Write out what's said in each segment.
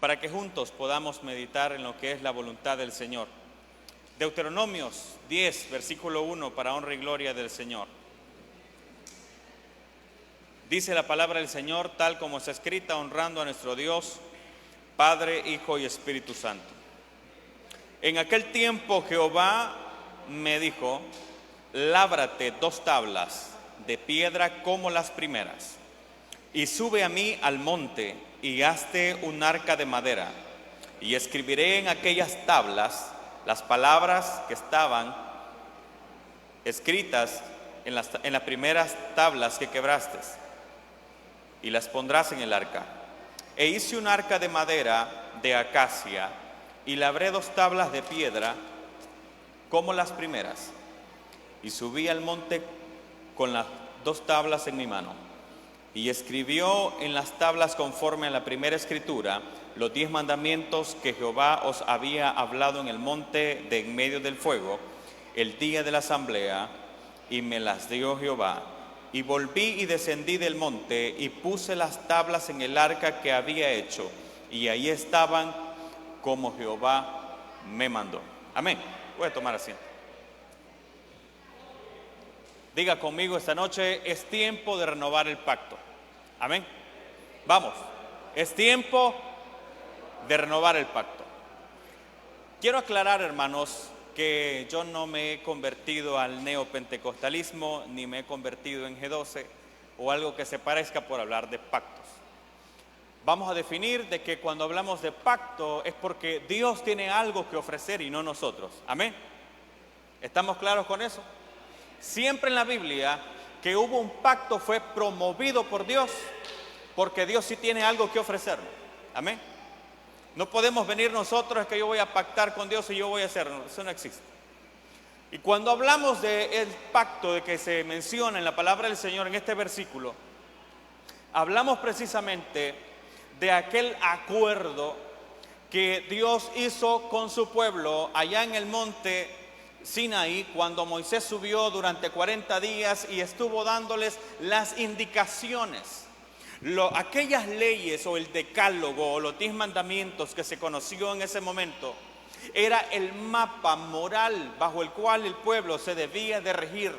para que juntos podamos meditar en lo que es la voluntad del Señor. Deuteronomios 10, versículo 1, para honra y gloria del Señor. Dice la palabra del Señor tal como está escrita, honrando a nuestro Dios, Padre, Hijo y Espíritu Santo. En aquel tiempo Jehová me dijo: lábrate 2 tablas de piedra como las primeras, y sube a mí al monte, y hazte un arca de madera, y escribiré en aquellas tablas las palabras que estaban escritas en las primeras tablas que quebraste, y las pondrás en el arca. E hice un arca de madera de acacia, y labré 2 tablas de piedra como las primeras, y subí al monte con las 2 tablas en mi mano, y escribió en las tablas conforme a la primera escritura los 10 mandamientos que Jehová os había hablado en el monte de en medio del fuego, el día de la asamblea, y me las dio Jehová. Y volví y descendí del monte, y puse las tablas en el arca que había hecho, y ahí estaban como Jehová me mandó. Amén. Voy a tomar asiento. Diga conmigo esta noche: es tiempo de renovar el pacto. Amén. Vamos, es tiempo de renovar el pacto. Quiero aclarar, hermanos, que yo no me he convertido al neopentecostalismo, ni me he convertido en G12 o algo que se parezca por hablar de pactos. Vamos a definir de que cuando hablamos de pacto es porque Dios tiene algo que ofrecer y no nosotros. Amén. ¿Estamos claros con eso? Siempre en la Biblia que hubo un pacto fue promovido por Dios, porque Dios sí tiene algo que ofrecernos. Amén. No podemos venir nosotros, es que yo voy a pactar con Dios y yo voy a hacerlo. Eso no existe. Y cuando hablamos del pacto de que se menciona en la palabra del Señor en este versículo, hablamos precisamente de aquel acuerdo que Dios hizo con su pueblo allá en el monte Sinaí, cuando Moisés subió durante 40 días y estuvo dándoles las indicaciones. Aquellas leyes o el decálogo o los 10 mandamientos que se conoció en ese momento era el mapa moral bajo el cual el pueblo se debía de regir.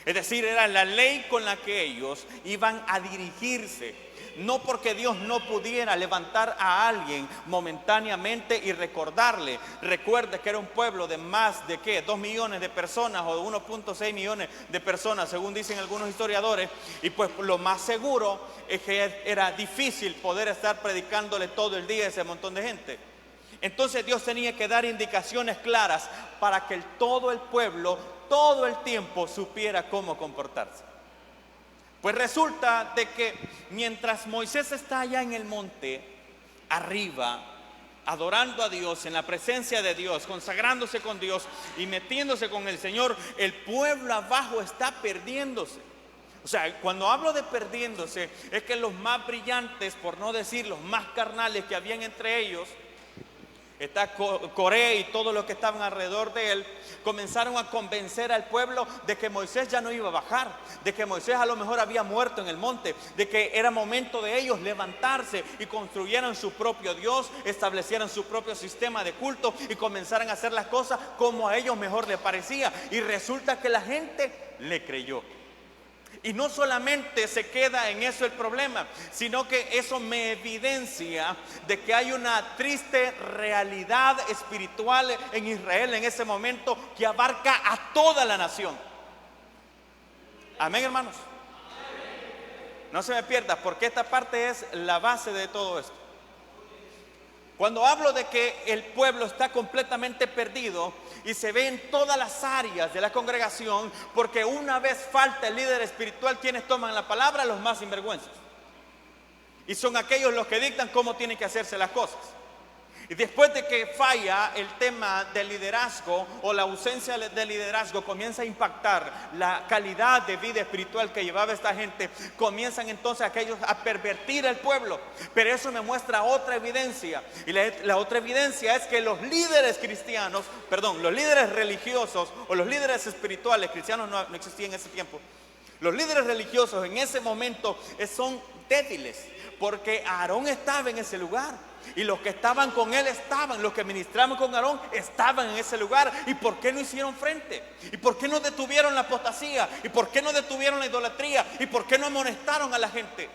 Es decir, era la ley con la que ellos iban a dirigirse. No porque Dios no pudiera levantar a alguien momentáneamente y recordarle. Recuerde que era un pueblo de más de 2 millones de personas o de 1.6 millones de personas, según dicen algunos historiadores. Y pues lo más seguro es que era difícil poder estar predicándole todo el día a ese montón de gente. Entonces Dios tenía que dar indicaciones claras para que todo el pueblo, todo el tiempo supiera cómo comportarse. Pues resulta de que mientras Moisés está allá en el monte, arriba, adorando a Dios, en la presencia de Dios, consagrándose con Dios y metiéndose con el Señor, el pueblo abajo está perdiéndose. O sea, cuando hablo de perdiéndose, es que los más brillantes, por no decir los más carnales que habían entre ellos, está Coré y todos los que estaban alrededor de él, comenzaron a convencer al pueblo de que Moisés ya no iba a bajar, de que Moisés a lo mejor había muerto en el monte, de que era momento de ellos levantarse y construyeran su propio Dios, establecieran su propio sistema de culto y comenzaran a hacer las cosas como a ellos mejor les parecía. Y resulta que la gente le creyó. Y no solamente se queda en eso el problema, sino que eso me evidencia de que hay una triste realidad espiritual en Israel en ese momento que abarca a toda la nación. Amén, hermanos. No se me pierda, porque esta parte es la base de todo esto. Cuando hablo de que el pueblo está completamente perdido y se ve en todas las áreas de la congregación, porque una vez falta el líder espiritual, quienes toman la palabra, los más sinvergüenzas. Y son aquellos los que dictan cómo tienen que hacerse las cosas. Y después de que falla el tema del liderazgo o la ausencia del liderazgo, comienza a impactar la calidad de vida espiritual que llevaba esta gente. Comienzan entonces aquellos a pervertir al pueblo. Pero eso me muestra otra evidencia. Y la otra evidencia es que los líderes cristianos, los líderes religiosos o los líderes espirituales, cristianos no existían en ese tiempo. Los líderes religiosos en ese momento son débiles, porque Aarón estaba en ese lugar. Y los que estaban con él estaban, los que ministraban con Aarón estaban en ese lugar. ¿Y por qué no hicieron frente? ¿Y por qué no detuvieron la apostasía? ¿Y por qué no detuvieron la idolatría? ¿Y por qué no amonestaron a la gente?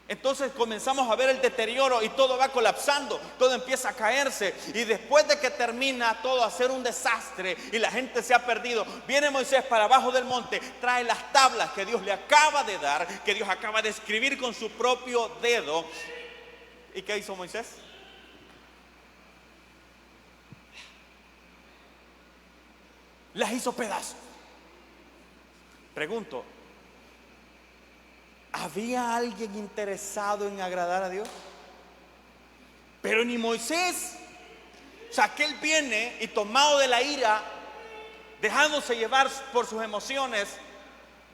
Entonces comenzamos a ver el deterioro y todo va colapsando, todo empieza a caerse. Y después de que termina todo a ser un desastre y la gente se ha perdido, viene Moisés para abajo del monte, trae las tablas que Dios le acaba de dar, que Dios acaba de escribir con su propio dedo. ¿Y qué hizo Moisés? Las hizo pedazos. Pregunto, ¿había alguien interesado en agradar a Dios? Pero ni Moisés. O sea, que él viene y tomado de la ira, dejándose llevar por sus emociones,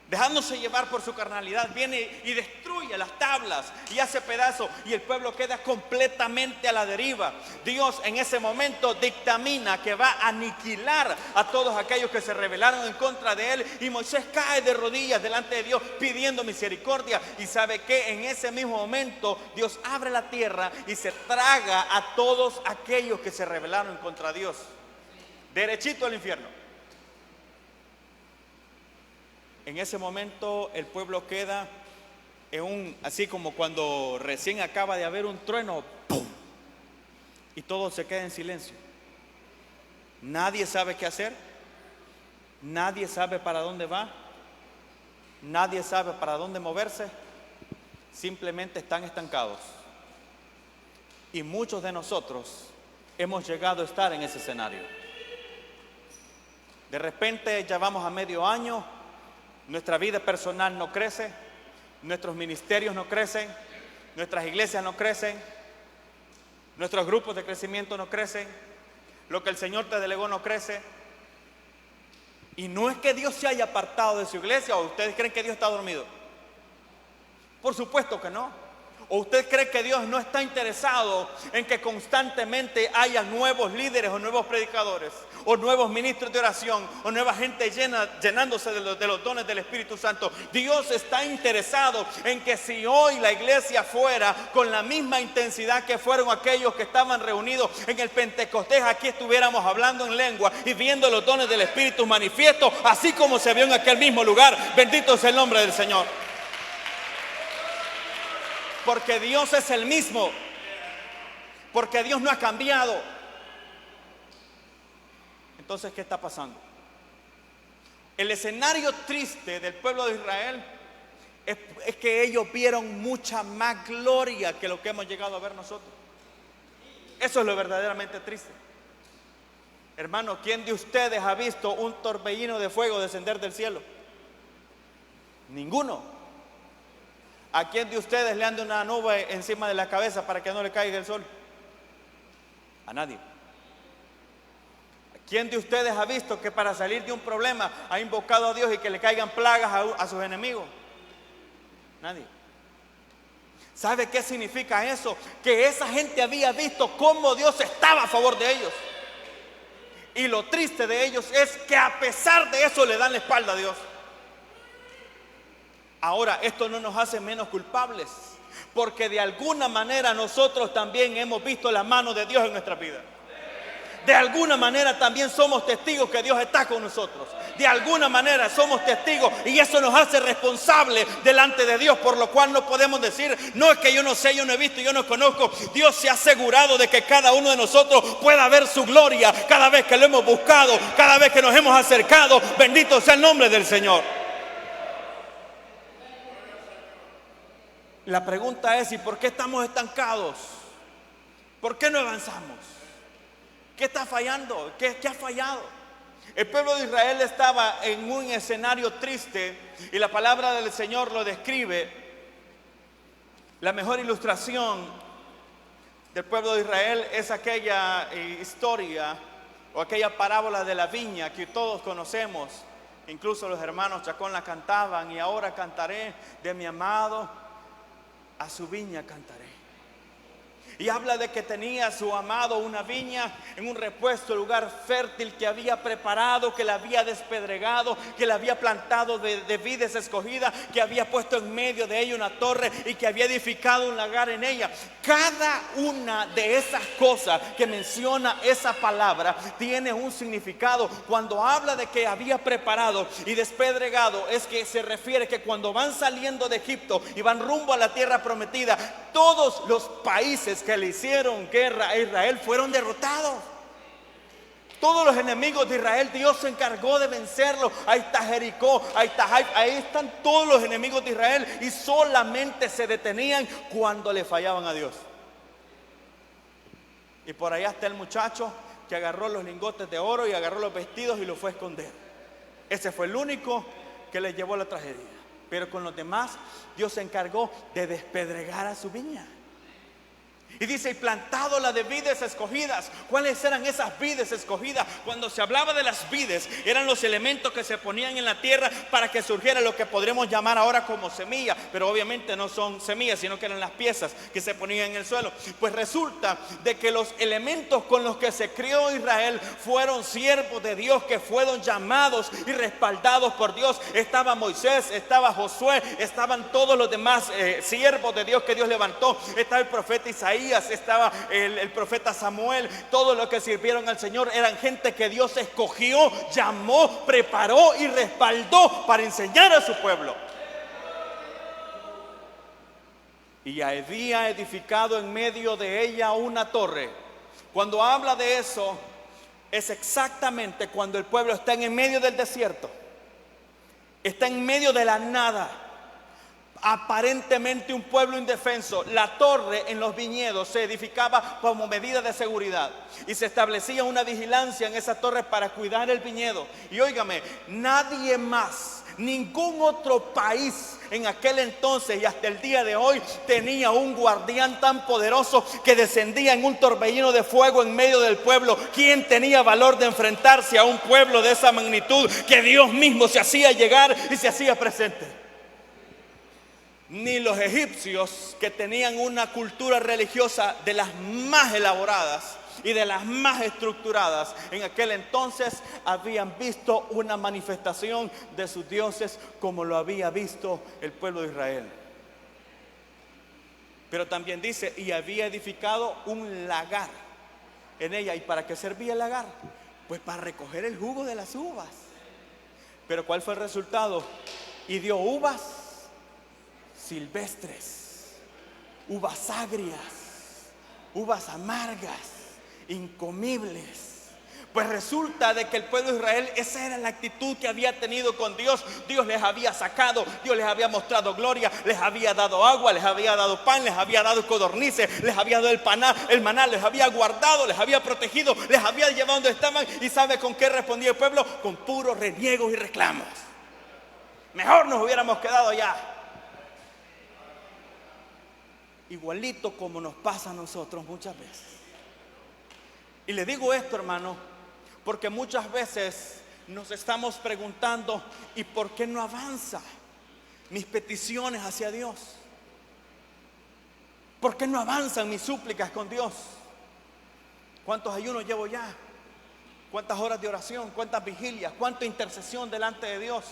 dejándose llevar por su carnalidad, viene y destruye las tablas y hace pedazos, y el pueblo queda completamente a la deriva. Dios en ese momento dictamina que va a aniquilar a todos aquellos que se rebelaron en contra de él, y Moisés cae de rodillas delante de Dios pidiendo misericordia. Y sabe que en ese mismo momento Dios abre la tierra y se traga a todos aquellos que se rebelaron contra Dios, derechito al infierno. En ese momento el pueblo queda en así como cuando recién acaba de haber un trueno, ¡pum!, y todo se queda en silencio. Nadie sabe qué hacer, nadie sabe para dónde va, nadie sabe para dónde moverse, simplemente están estancados. Y muchos de nosotros hemos llegado a estar en ese escenario. De repente ya vamos a medio año. Nuestra vida personal no crece, nuestros ministerios no crecen, nuestras iglesias no crecen, nuestros grupos de crecimiento no crecen, lo que el Señor te delegó no crece. Y no es que Dios se haya apartado de su iglesia, o ustedes creen que Dios está dormido. Por supuesto que no. ¿O usted cree que Dios no está interesado en que constantemente haya nuevos líderes o nuevos predicadores o nuevos ministros de oración o nueva gente llenándose de los dones del Espíritu Santo? Dios está interesado en que si hoy la iglesia fuera con la misma intensidad que fueron aquellos que estaban reunidos en el Pentecostés, aquí estuviéramos hablando en lengua y viendo los dones del Espíritu manifiestos, así como se vio en aquel mismo lugar. Bendito sea el nombre del Señor. Porque Dios es el mismo, porque Dios no ha cambiado. Entonces, ¿qué está pasando? El escenario triste del pueblo de Israel es que ellos vieron mucha más gloria que lo que hemos llegado a ver nosotros. Eso es lo verdaderamente triste. Hermano, ¿quién de ustedes ha visto un torbellino de fuego descender del cielo? Ninguno. ¿A quién de ustedes le anda una nube encima de la cabeza para que no le caiga el sol? A nadie. ¿Quién de ustedes ha visto que para salir de un problema ha invocado a Dios y que le caigan plagas a sus enemigos? Nadie. ¿Sabe qué significa eso? Que esa gente había visto cómo Dios estaba a favor de ellos. Y lo triste de ellos es que a pesar de eso le dan la espalda a Dios. Ahora, esto no nos hace menos culpables, porque de alguna manera nosotros también hemos visto la mano de Dios en nuestra vida. De alguna manera también somos testigos que Dios está con nosotros. De alguna manera somos testigos, y eso nos hace responsables delante de Dios, por lo cual no podemos decir, no, es que yo no sé, yo no he visto, yo no conozco. Dios se ha asegurado de que cada uno de nosotros pueda ver su gloria cada vez que lo hemos buscado, cada vez que nos hemos acercado. Bendito sea el nombre del Señor. La pregunta es, ¿y por qué estamos estancados? ¿Por qué no avanzamos? ¿Qué está fallando? ¿Qué ha fallado? El pueblo de Israel estaba en un escenario triste y la palabra del Señor lo describe. La mejor ilustración del pueblo de Israel es aquella historia o aquella parábola de la viña que todos conocemos. Incluso los hermanos Chacón la cantaban: y ahora cantaré de mi amado, a su viña cantaré. Y habla de que tenía su amado una viña en un repuesto lugar fértil que había preparado, que la había despedregado, que la había plantado de vides escogidas, que había puesto en medio de ella una torre y que había edificado un lagar en ella. Cada una de esas cosas que menciona esa palabra tiene un significado. Cuando habla de que había preparado y despedregado, es que se refiere que cuando van saliendo de Egipto y van rumbo a la tierra prometida, todos los países que le hicieron guerra a Israel fueron derrotados. Todos los enemigos de Israel, Dios se encargó de vencerlos. Ahí está Jericó, ahí está Jai, ahí están todos los enemigos de Israel, y solamente se detenían cuando le fallaban a Dios. Y por allá está el muchacho que agarró los lingotes de oro y agarró los vestidos y los fue a esconder. Ese fue el único que le llevó a la tragedia. Pero con los demás, Dios se encargó de despedregar a su viña. Y dice, y plantado la de vides escogidas. ¿Cuáles eran esas vides escogidas? Cuando se hablaba de las vides, eran los elementos que se ponían en la tierra para que surgiera lo que podremos llamar ahora como semilla. Pero obviamente no son semillas, sino que eran las piezas que se ponían en el suelo. Pues resulta de que los elementos con los que se crió Israel fueron siervos de Dios, que fueron llamados y respaldados por Dios. Estaba Moisés, estaba Josué, estaban todos los demás siervos de Dios que Dios levantó. Estaba el profeta Isaías, estaba el profeta Samuel. Todos los que sirvieron al Señor eran gente que Dios escogió, llamó, preparó y respaldó para enseñar a su pueblo. Y había edificado en medio de ella una torre. Cuando habla de eso, es exactamente cuando el pueblo está en medio del desierto, está en medio de la nada, aparentemente un pueblo indefenso. La torre en los viñedos se edificaba como medida de seguridad, y se establecía una vigilancia en esa torre para cuidar el viñedo. Y óigame, nadie más, ningún otro país en aquel entonces y hasta el día de hoy tenía un guardián tan poderoso que descendía en un torbellino de fuego en medio del pueblo. ¿Quién tenía valor de enfrentarse a un pueblo de esa magnitud, que Dios mismo se hacía llegar y se hacía presente? Ni los egipcios, que tenían una cultura religiosa de las más elaboradas y de las más estructuradas en aquel entonces, habían visto una manifestación de sus dioses como lo había visto el pueblo de Israel. Pero también dice, y había edificado un lagar en ella. ¿Y para qué servía el lagar? Pues para recoger el jugo de las uvas. Pero ¿cuál fue el resultado? Y dio uvas silvestres, uvas agrias, uvas amargas, incomibles. Pues resulta de que el pueblo de Israel, esa era la actitud que había tenido con Dios. Dios les había sacado, Dios les había mostrado gloria, les había dado agua, les había dado pan, les había dado codornices, les había dado el maná, les había guardado, les había protegido, les había llevado donde estaban. ¿Y sabe con qué respondía el pueblo? Con puros reniegos y reclamos. Mejor nos hubiéramos quedado allá. Igualito como nos pasa a nosotros muchas veces. Y le digo esto, hermano, porque muchas veces nos estamos preguntando, ¿y por qué no avanza mis peticiones hacia Dios? ¿Por qué no avanzan mis súplicas con Dios? ¿Cuántos ayunos llevo ya? ¿Cuántas horas de oración? ¿Cuántas vigilias? ¿Cuánta intercesión delante de Dios?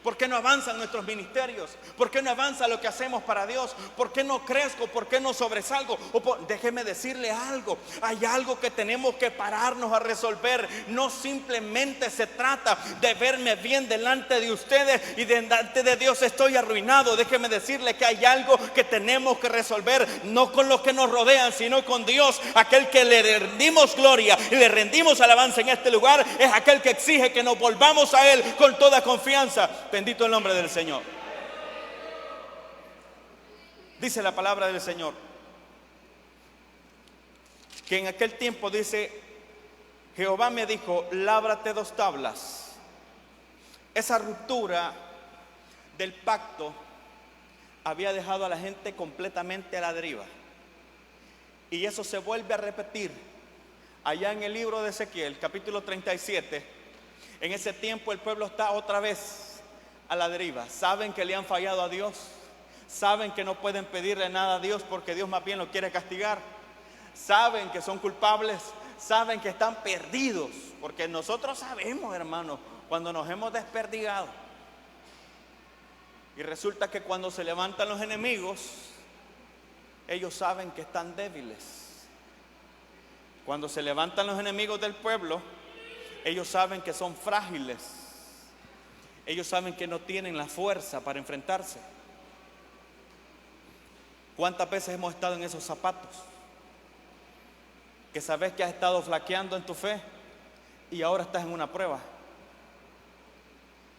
¿Por qué no avanzan nuestros ministerios? ¿Por qué no avanza lo que hacemos para Dios? ¿Por qué no crezco? ¿Por qué no sobresalgo? Déjeme decirle algo. Hay algo que tenemos que pararnos a resolver. No simplemente se trata de verme bien delante de ustedes y delante de Dios estoy arruinado. Déjeme decirle que hay algo que tenemos que resolver, no con los que nos rodean, sino con Dios. Aquel que le rendimos gloria y le rendimos alabanza en este lugar es aquel que exige que nos volvamos a Él con toda confianza. Bendito el nombre del Señor. Dice la palabra del Señor que en aquel tiempo, dice, Jehová me dijo, lábrate 2 tablas. Esa ruptura del pacto había dejado a la gente completamente a la deriva. Y eso se vuelve a repetir allá en el libro de Ezequiel, capítulo 37. En ese tiempo el pueblo está otra vez a la deriva. Saben que le han fallado a Dios, saben que no pueden pedirle nada a Dios porque Dios más bien lo quiere castigar. saben que son culpables, saben que están perdidos, porque nosotros sabemos, hermanos, cuando nos hemos desperdigado. Y resulta que cuando se levantan los enemigos, ellos saben que están débiles. Cuando se levantan los enemigos del pueblo, ellos saben que son frágiles. Ellos saben que no tienen la fuerza para enfrentarse. ¿Cuántas veces hemos estado en esos zapatos? Que sabes que has estado flaqueando en tu fe y ahora estás en una prueba.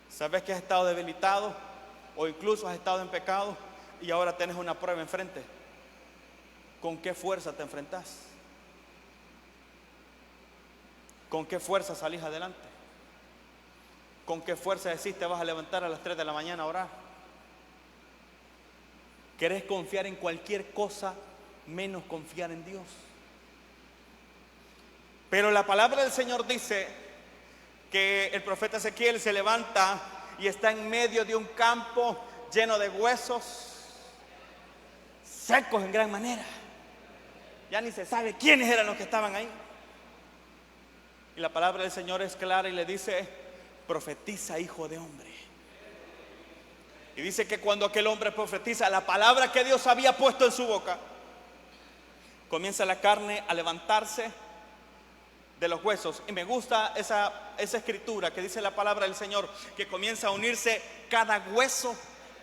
Sabes que has estado debilitado o incluso has estado en pecado y ahora tienes una prueba enfrente. ¿Con qué fuerza te enfrentas? ¿Con qué fuerza salís adelante? ¿Con qué fuerza decís te vas a levantar a las 3 de la mañana a orar? ¿Querés confiar en cualquier cosa menos confiar en Dios? Pero la palabra del Señor dice que el profeta Ezequiel se levanta y está en medio de un campo lleno de huesos secos en gran manera. Ya ni se sabe quiénes eran los que estaban ahí. Y la palabra del Señor es clara y le dice: profetiza, hijo de hombre. Y dice que cuando aquel hombre profetiza la palabra que Dios había puesto en su boca, comienza la carne a levantarse de los huesos. Y me gusta esa escritura que dice la palabra del Señor, que comienza a unirse cada hueso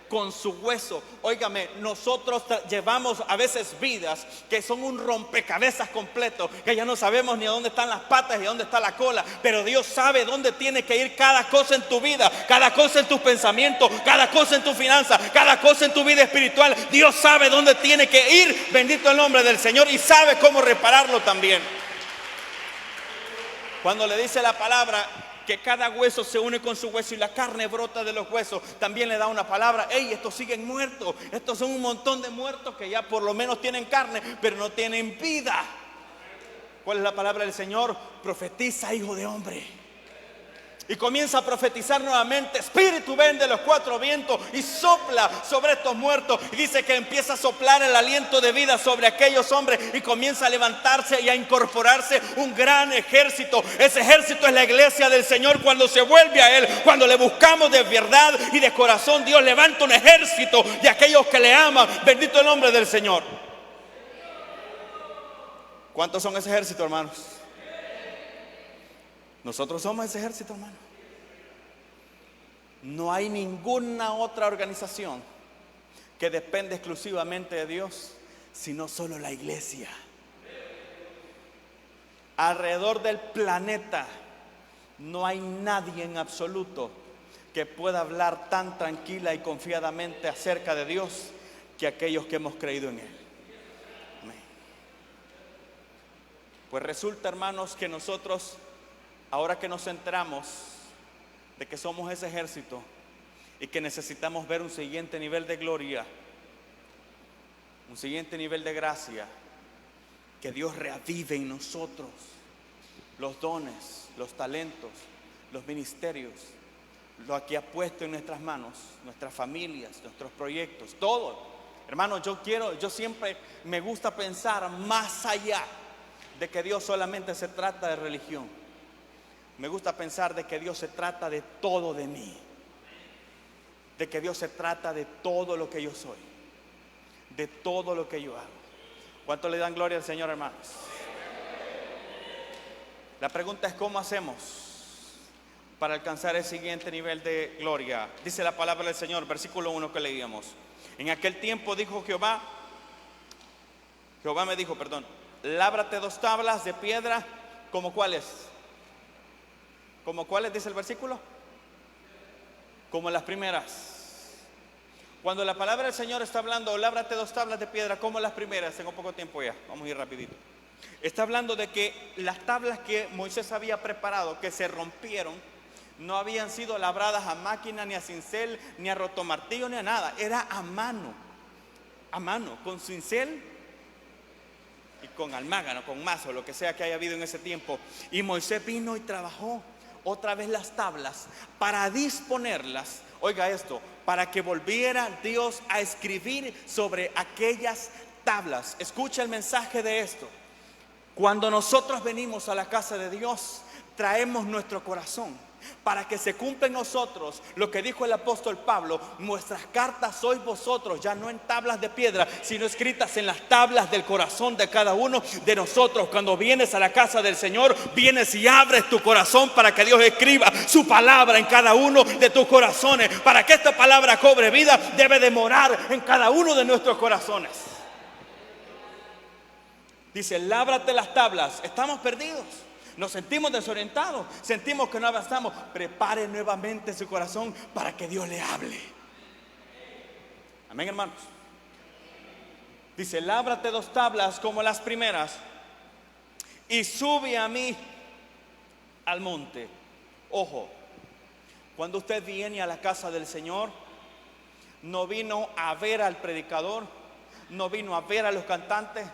con su hueso. Óigame, nosotros llevamos a veces vidas que son un rompecabezas completo, que ya no sabemos ni a dónde están las patas y a dónde está la cola, pero Dios sabe dónde tiene que ir cada cosa en tu vida, cada cosa en tus pensamientos, cada cosa en tu finanza, cada cosa en tu vida espiritual. Dios sabe dónde tiene que ir, bendito el nombre del Señor, y sabe cómo repararlo también. Cuando le dice la palabra que cada hueso se une con su hueso y la carne brota de los huesos, también le da una palabra: hey, estos siguen muertos, estos son un montón de muertos que ya por lo menos tienen carne, pero no tienen vida. ¿Cuál es la palabra del Señor? Profetiza, hijo de hombre. Y comienza a profetizar nuevamente: Espíritu, ven de los cuatro vientos y sopla sobre estos muertos. Y dice que empieza a soplar el aliento de vida sobre aquellos hombres y comienza a levantarse y a incorporarse un gran ejército. Ese ejército es la iglesia del Señor. Cuando se vuelve a Él, cuando le buscamos de verdad y de corazón, Dios levanta un ejército de aquellos que le aman. Bendito el nombre del Señor. ¿Cuántos son ese ejército, hermanos? Nosotros somos ese ejército, hermano. No hay ninguna otra organización que depende exclusivamente de Dios, sino solo la iglesia. Alrededor del planeta no hay nadie en absoluto que pueda hablar tan tranquila y confiadamente acerca de Dios que aquellos que hemos creído en Él. Amén. Pues resulta, hermanos, que nosotros, ahora que nos centramos de que somos ese ejército y que necesitamos ver un siguiente nivel de gloria, un siguiente nivel de gracia, que Dios reavive en nosotros los dones, los talentos, los ministerios, lo que ha puesto en nuestras manos, nuestras familias, nuestros proyectos, todo. Hermanos, yo siempre me gusta pensar más allá de que Dios solamente se trata de religión. Me gusta pensar de que Dios se trata de todo de mí, de que Dios se trata de todo lo que yo soy, de todo lo que yo hago. ¿Cuánto le dan gloria al Señor, hermanos? La pregunta es: ¿cómo hacemos para alcanzar el siguiente nivel de gloria? Dice la palabra del Señor, versículo 1 que leíamos: en aquel tiempo dijo Jehová me dijo, lábrate 2 tablas de piedra, ¿como cuáles? ¿Como cuáles dice el versículo? Como las primeras. Cuando la palabra del Señor está hablando, lábrate 2 tablas de piedra, como las primeras, tengo poco tiempo ya, vamos a ir rapidito. Está hablando de que las tablas que Moisés había preparado, que se rompieron, no habían sido labradas a máquina, ni a cincel, ni a rotomartillo, ni a nada. Era a mano, con cincel y con almágano, con mazo, lo que sea que haya habido en ese tiempo. Y Moisés vino y trabajó otra vez las tablas para disponerlas, oiga esto, para que volviera Dios a escribir sobre aquellas tablas. Escucha el mensaje de esto. Cuando nosotros venimos a la casa de Dios, traemos nuestro corazón para que se cumpla en nosotros lo que dijo el apóstol Pablo: nuestras cartas sois vosotros, ya no en tablas de piedra, sino escritas en las tablas del corazón de cada uno de nosotros. Cuando vienes a la casa del Señor, vienes y abres tu corazón para que Dios escriba su palabra en cada uno de tus corazones. Para que esta palabra cobre vida, debe de morar en cada uno de nuestros corazones. Dice: lábrate las tablas. Estamos perdidos, nos sentimos desorientados, sentimos que no avanzamos. Prepare nuevamente su corazón para que Dios le hable. Amén, hermanos. Dice: lábrate 2 tablas como las primeras y sube a mí al monte. Ojo, cuando usted viene a la casa del Señor, no vino a ver al predicador, no vino a ver a los cantantes,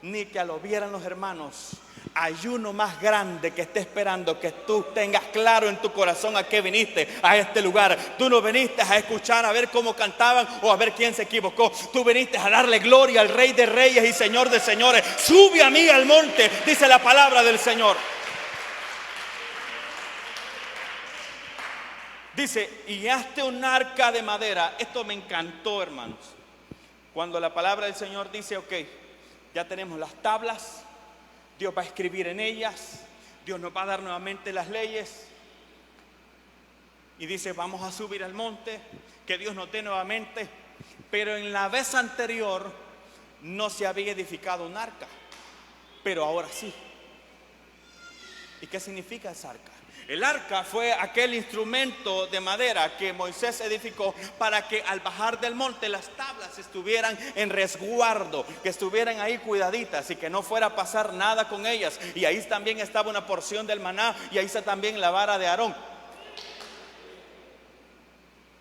ni que lo vieran los hermanos. Hay uno más grande que esté esperando que tú tengas claro en tu corazón a qué viniste a este lugar. Tú no viniste a escuchar, a ver cómo cantaban o a ver quién se equivocó. Tú viniste a darle gloria al Rey de Reyes y Señor de Señores. Sube a mí al monte, dice la palabra del Señor. Dice: y hazte un arca de madera. Esto me encantó, hermanos. Cuando la palabra del Señor dice: ok, ya tenemos las tablas, Dios va a escribir en ellas, Dios nos va a dar nuevamente las leyes. Y dice: vamos a subir al monte, que Dios nos dé nuevamente. Pero en la vez anterior no se había edificado un arca, pero ahora sí. ¿Y qué significa esa arca? El arca fue aquel instrumento de madera que Moisés edificó para que al bajar del monte las tablas estuvieran en resguardo, que estuvieran ahí cuidaditas y que no fuera a pasar nada con ellas. Y ahí también estaba una porción del maná, y ahí está también la vara de Aarón.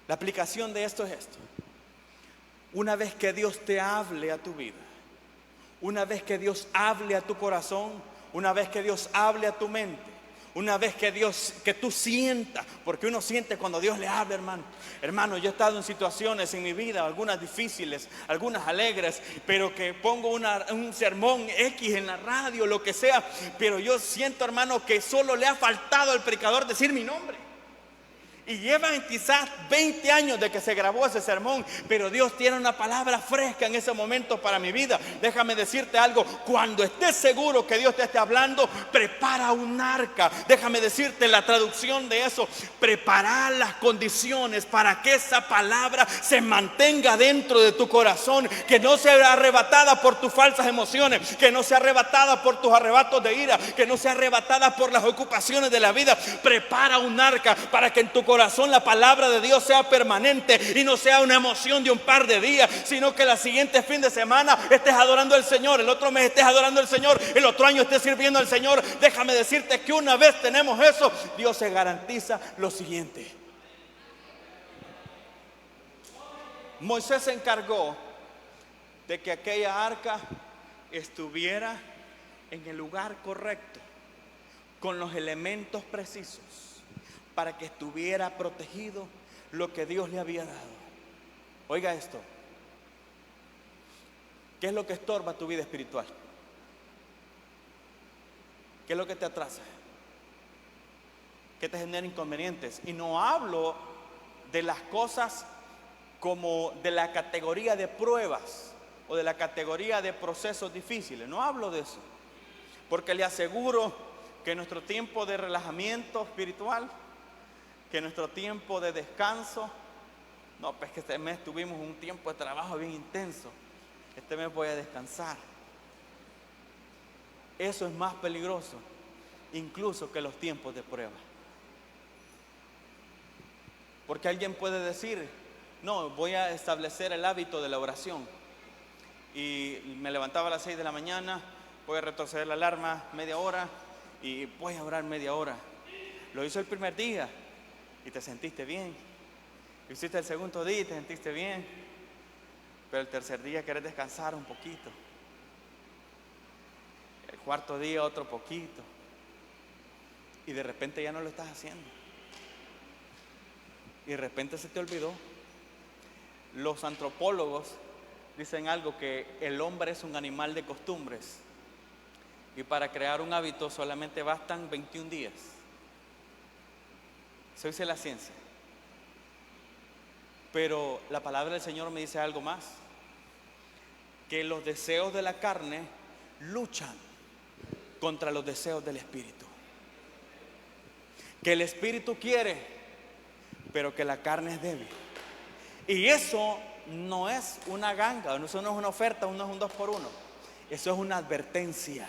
La aplicación de esto es esto: una vez que Dios te hable a tu vida, una vez que Dios hable a tu corazón, una vez que Dios hable a tu mente, una vez que tú sientas, porque uno siente cuando Dios le habla, hermano. Hermano, yo he estado en situaciones en mi vida, algunas difíciles, algunas alegres, pero que pongo un sermón X en la radio, lo que sea, pero yo siento, hermano, que solo le ha faltado al predicador decir mi nombre. Y llevan quizás 20 años de que se grabó ese sermón, pero Dios tiene una palabra fresca en ese momento para mi vida. Déjame decirte algo: cuando estés seguro que Dios te esté hablando, prepara un arca. Déjame decirte la traducción de eso: preparar las condiciones para que esa palabra se mantenga dentro de tu corazón, que no sea arrebatada por tus falsas emociones, que no sea arrebatada por tus arrebatos de ira, que no sea arrebatada por las ocupaciones de la vida. Prepara un arca para que en tu corazón la palabra de Dios sea permanente y no sea una emoción de un par de días, sino que la siguiente fin de semana estés adorando al Señor, el otro mes estés adorando al Señor, el otro año estés sirviendo al Señor. Déjame decirte que una vez tenemos eso, Dios se garantiza lo siguiente. Moisés se encargó de que aquella arca estuviera en el lugar correcto, con los elementos precisos, para que estuviera protegido lo que Dios le había dado. Oiga esto: ¿qué es lo que estorba tu vida espiritual? ¿Qué es lo que te atrasa? ¿Qué te genera inconvenientes? Y no hablo de las cosas como de la categoría de pruebas o de la categoría de procesos difíciles. No hablo de eso, porque le aseguro que nuestro tiempo de relajamiento espiritual, que nuestro tiempo de descanso, no, pues que este mes tuvimos un tiempo de trabajo bien intenso, este mes voy a descansar. Eso es más peligroso incluso que los tiempos de prueba. Porque alguien puede decir: no, voy a establecer el hábito de la oración, y me levantaba a las 6 de la mañana, voy a retroceder la alarma media hora y voy a orar media hora. Lo hizo el primer día y te sentiste bien, lo hiciste el segundo día y te sentiste bien, pero el tercer día querés descansar un poquito, el cuarto día otro poquito, y de repente ya no lo estás haciendo, y de repente se te olvidó. Los antropólogos dicen algo: que el hombre es un animal de costumbres, Y para crear un hábito solamente bastan 21 días. Eso dice la ciencia. Pero la palabra del Señor me dice algo más. Que los deseos de la carne luchan contra los deseos del Espíritu. Que el Espíritu quiere, pero que la carne es débil. Y eso no es una ganga, eso no es una oferta, no es un 2 por 1. Eso es una advertencia.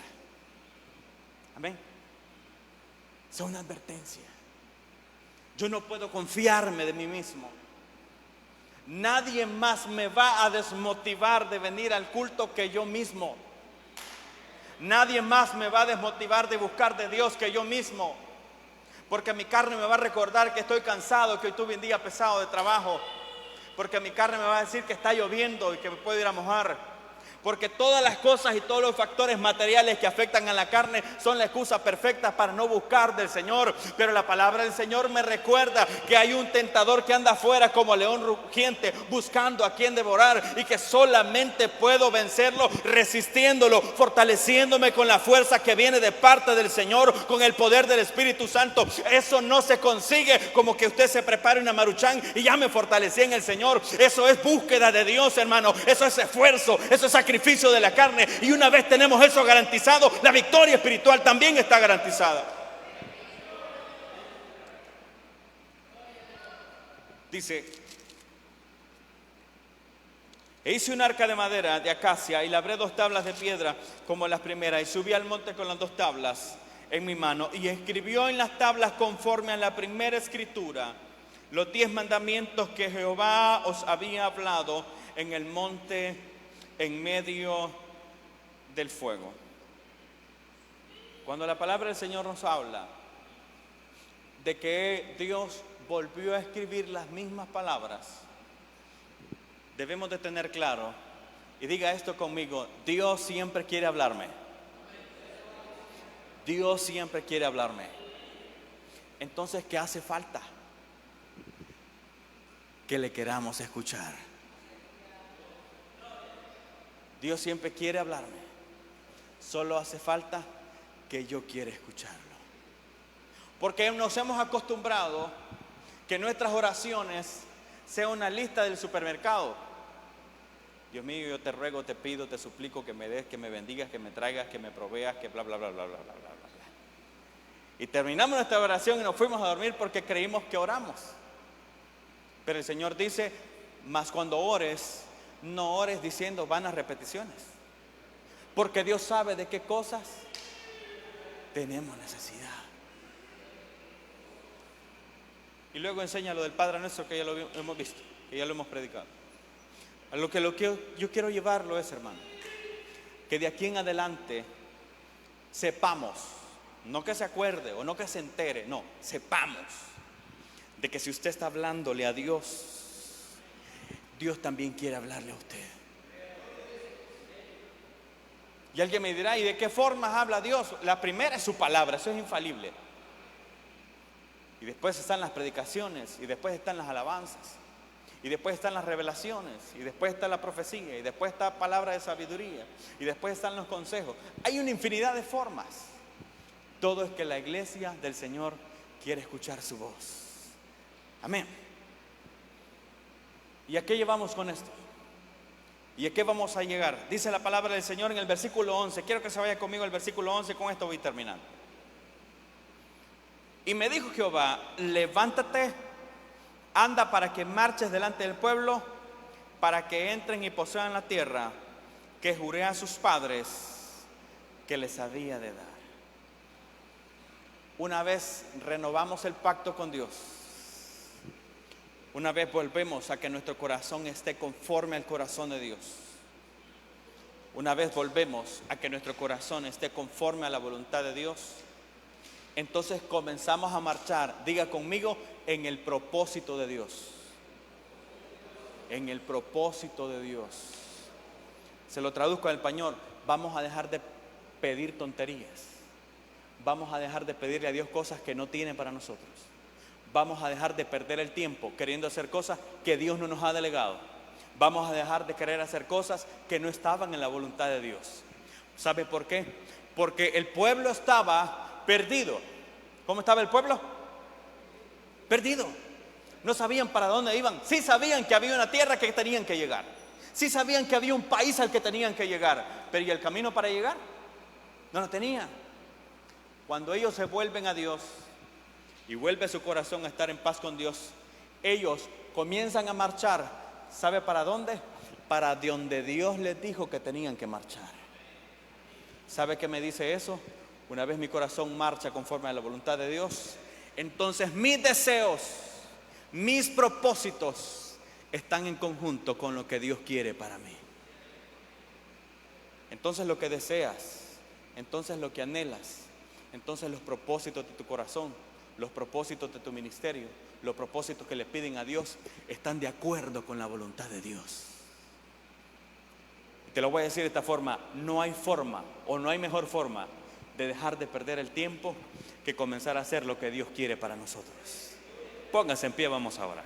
Amén. Eso es una advertencia. Yo no puedo confiarme de mí mismo. Nadie más me va a desmotivar de venir al culto que yo mismo. Nadie más me va a desmotivar de buscar de Dios que yo mismo. Porque mi carne me va a recordar que estoy cansado, que hoy tuve un día pesado de trabajo. Porque mi carne me va a decir que está lloviendo y que me puedo ir a mojar. Porque todas las cosas y todos los factores materiales que afectan a la carne son la excusa perfecta para no buscar del Señor. Pero la palabra del Señor me recuerda que hay un tentador que anda afuera como león rugiente buscando a quien devorar, y que solamente puedo vencerlo resistiéndolo, fortaleciéndome con la fuerza que viene de parte del Señor, con el poder del Espíritu Santo. Eso no se consigue como que usted se prepare una maruchan y ya me fortalecí en el Señor. Eso es búsqueda de Dios, hermano. Eso es esfuerzo, eso es sacrificio de la carne. Y una vez tenemos eso garantizado, la victoria espiritual también está garantizada. Dice: e hice un arca de madera de acacia y labré 2 tablas de piedra como las primeras, y subí al monte con las 2 tablas en mi mano, y escribió en las tablas conforme a la primera escritura los 10 mandamientos que Jehová os había hablado en el monte en medio del fuego. Cuando la palabra del Señor nos habla de que Dios volvió a escribir las mismas palabras, debemos de tener claro, y diga esto conmigo: Dios siempre quiere hablarme. Dios siempre quiere hablarme. Entonces, ¿qué hace falta? Que le queramos escuchar. Dios siempre quiere hablarme. Solo hace falta que yo quiera escucharlo. Porque nos hemos acostumbrado que nuestras oraciones sean una lista del supermercado. Dios mío, yo te ruego, te pido, te suplico que me des, que me bendigas, que me traigas, que me proveas, que bla, bla, bla, bla, bla, bla, bla, bla. Y terminamos nuestra oración y nos fuimos a dormir porque creímos que oramos. Pero el Señor dice: mas cuando ores, no ores diciendo vanas repeticiones, porque Dios sabe de qué cosas tenemos necesidad. Y luego enseña lo del Padre Nuestro, que ya lo hemos visto, que ya lo hemos predicado. A lo que yo quiero llevarlo es, hermano, que de aquí en adelante sepamos, no que se acuerde o no que se entere, no, sepamos de que si usted está hablándole a Dios, Dios también quiere hablarle a usted. Y alguien me dirá: ¿y de qué formas habla Dios? La primera es su palabra, eso es infalible. Y después están las predicaciones, y después están las alabanzas, y después están las revelaciones, y después está la profecía, y después está palabra de sabiduría, y después están los consejos. Hay una infinidad de formas. Todo es que la iglesia del Señor quiere escuchar su voz. Amén. ¿Y a qué llevamos con esto? ¿Y a qué vamos a llegar? Dice la palabra del Señor en el versículo 11. Quiero que se vaya conmigo al versículo 11. Con esto voy terminando. Y me dijo Jehová: levántate, anda para que marches delante del pueblo, para que entren y posean la tierra que juré a sus padres que les había de dar. Una vez renovamos el pacto con Dios, una vez volvemos a que nuestro corazón esté conforme al corazón de Dios, una vez volvemos a que nuestro corazón esté conforme a la voluntad de Dios, entonces comenzamos a marchar, diga conmigo, en el propósito de Dios. En el propósito de Dios. Se lo traduzco al español: vamos a dejar de pedir tonterías. Vamos a dejar de pedirle a Dios cosas que no tiene para nosotros. Vamos a dejar de perder el tiempo queriendo hacer cosas que Dios no nos ha delegado. Vamos a dejar de querer hacer cosas que no estaban en la voluntad de Dios. ¿Sabe por qué? porque el pueblo estaba perdido. ¿Cómo estaba el pueblo? Perdido. No sabían para dónde iban. Sí sabían que había una tierra que tenían que llegar. Sí sabían que había un país al que tenían que llegar. Pero ¿y el camino para llegar? No lo tenían. Cuando ellos se vuelven a Dios y vuelve su corazón a estar en paz con Dios, ellos comienzan a marchar. ¿Sabe para dónde? Para donde Dios les dijo que tenían que marchar. ¿Sabe qué me dice eso? Una vez mi corazón marcha conforme a la voluntad de Dios, entonces mis deseos, mis propósitos están en conjunto con lo que Dios quiere para mí. Entonces lo que deseas, entonces lo que anhelas, entonces los propósitos de tu corazón, los propósitos de tu ministerio, los propósitos que le piden a Dios están de acuerdo con la voluntad de Dios. Te lo voy a decir de esta forma: no hay forma o no hay mejor forma de dejar de perder el tiempo que comenzar a hacer lo que Dios quiere para nosotros. Pónganse en pie, vamos ahora.